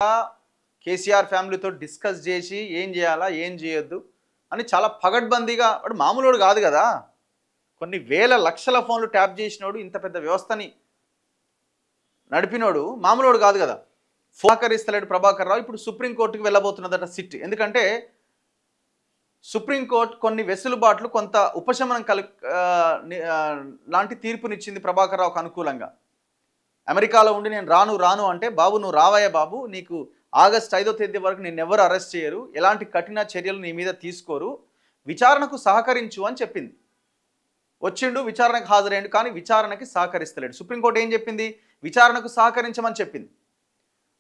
కేసీఆర్ ఫ్యామిలీతో డిస్కస్ చేసి ఏం చేయాలా ఏం చేయొద్దు అని చాలా పగడ్బందీగా వాడు మామూలుడు కాదు కదా. కొన్ని వేల లక్షల ఫోన్లు ట్యాప్ చేసినోడు, ఇంత పెద్ద వ్యవస్థని నడిపినోడు మామూలుడు కాదు కదా. సహకరిస్తలేడు ప్రభాకర్ రావు. ఇప్పుడు సుప్రీంకోర్టుకి వెళ్ళబోతున్నదట సిట్. ఎందుకంటే సుప్రీంకోర్టు కొన్ని వెసులుబాట్లు, కొంత ఉపశమనం లాంటి తీర్పునిచ్చింది ప్రభాకర్ రావుకు అనుకూలంగా. అమెరికాలో ఉండి నేను రాను అంటే, బాబు నువ్వు రావయ్య బాబు, నీకు ఆగస్టు 5వ తేదీ వరకు నిన్ను ఎవరు అరెస్ట్ చేయరు, ఎలాంటి కఠిన చర్యలు నీ మీద తీసుకోరు, విచారణకు సహకరించు అని చెప్పింది. వచ్చిండు, విచారణకు హాజరైండు, కానీ విచారణకి సహకరిస్తలేడు. సుప్రీంకోర్టు ఏం చెప్పింది? విచారణకు సహకరించమని చెప్పింది.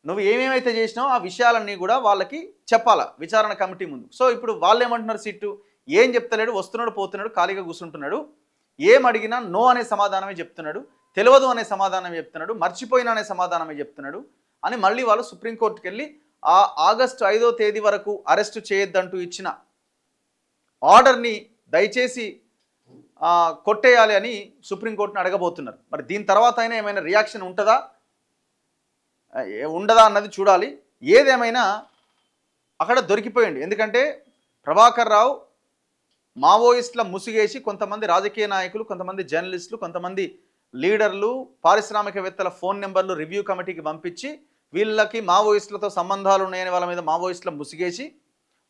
నువ్వు ఏమేమైతే చేసినావు ఆ విషయాలన్నీ కూడా వాళ్ళకి చెప్పాలా విచారణ కమిటీ ముందు. సో ఇప్పుడు వాళ్ళు ఏమంటున్నారు, సిట్టు ఏం చెప్తలేడు, వస్తున్నాడు పోతున్నాడు, ఖాళీగా కూర్చుంటున్నాడు, ఏం అడిగినా నో అనే సమాధానమే చెప్తున్నాడు, తెలియదు అనే సమాధానమే చెప్తున్నాడు, మర్చిపోయినా అనే సమాధానమే చెప్తున్నాడు అని మళ్ళీ వాళ్ళు సుప్రీంకోర్టుకి వెళ్ళి ఆ ఆగస్టు 5వ తేదీ వరకు అరెస్టు చేయొద్దంటూ ఇచ్చిన ఆర్డర్ని దయచేసి కొట్టేయాలి అని సుప్రీంకోర్టుని అడగబోతున్నారు. మరి దీని తర్వాత అయినా ఏమైనా రియాక్షన్ ఉంటుందా ఉండదా అన్నది చూడాలి. ఏదేమైనా అక్కడ దొరికిపోయింది. ఎందుకంటే ప్రభాకర్ రావు మావోయిస్టుల ముసుగేసి కొంతమంది రాజకీయ నాయకులు, కొంతమంది జర్నలిస్టులు, కొంతమంది లీడర్లు, పారిశ్రామికవేత్తల ఫోన్ నెంబర్లు రివ్యూ కమిటీకి పంపించి వీళ్ళకి మావోయిస్టులతో సంబంధాలు ఉన్నాయని వాళ్ళ మీద మావోయిస్టుల ముసుగేసి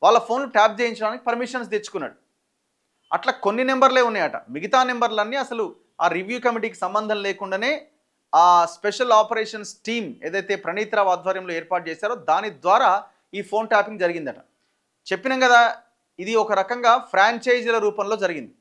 వాళ్ళ ఫోన్లు ట్యాప్ చేయించడానికి పర్మిషన్స్ తెచ్చుకున్నాడు. అట్లా కొన్ని నెంబర్లే ఉన్నాయట. మిగతా నెంబర్లన్నీ అసలు ఆ రివ్యూ కమిటీకి సంబంధం లేకుండానే ఆ స్పెషల్ ఆపరేషన్స్ టీమ్ ఏదైతే ప్రణీత్ రావు ఆధ్వర్యంలో ఏర్పాటు చేశారో దాని ద్వారా ఈ ఫోన్ ట్యాపింగ్ జరిగిందట. చెప్పినాం కదా, ఇది ఒక రకంగా ఫ్రాంచైజీల రూపంలో జరిగింది.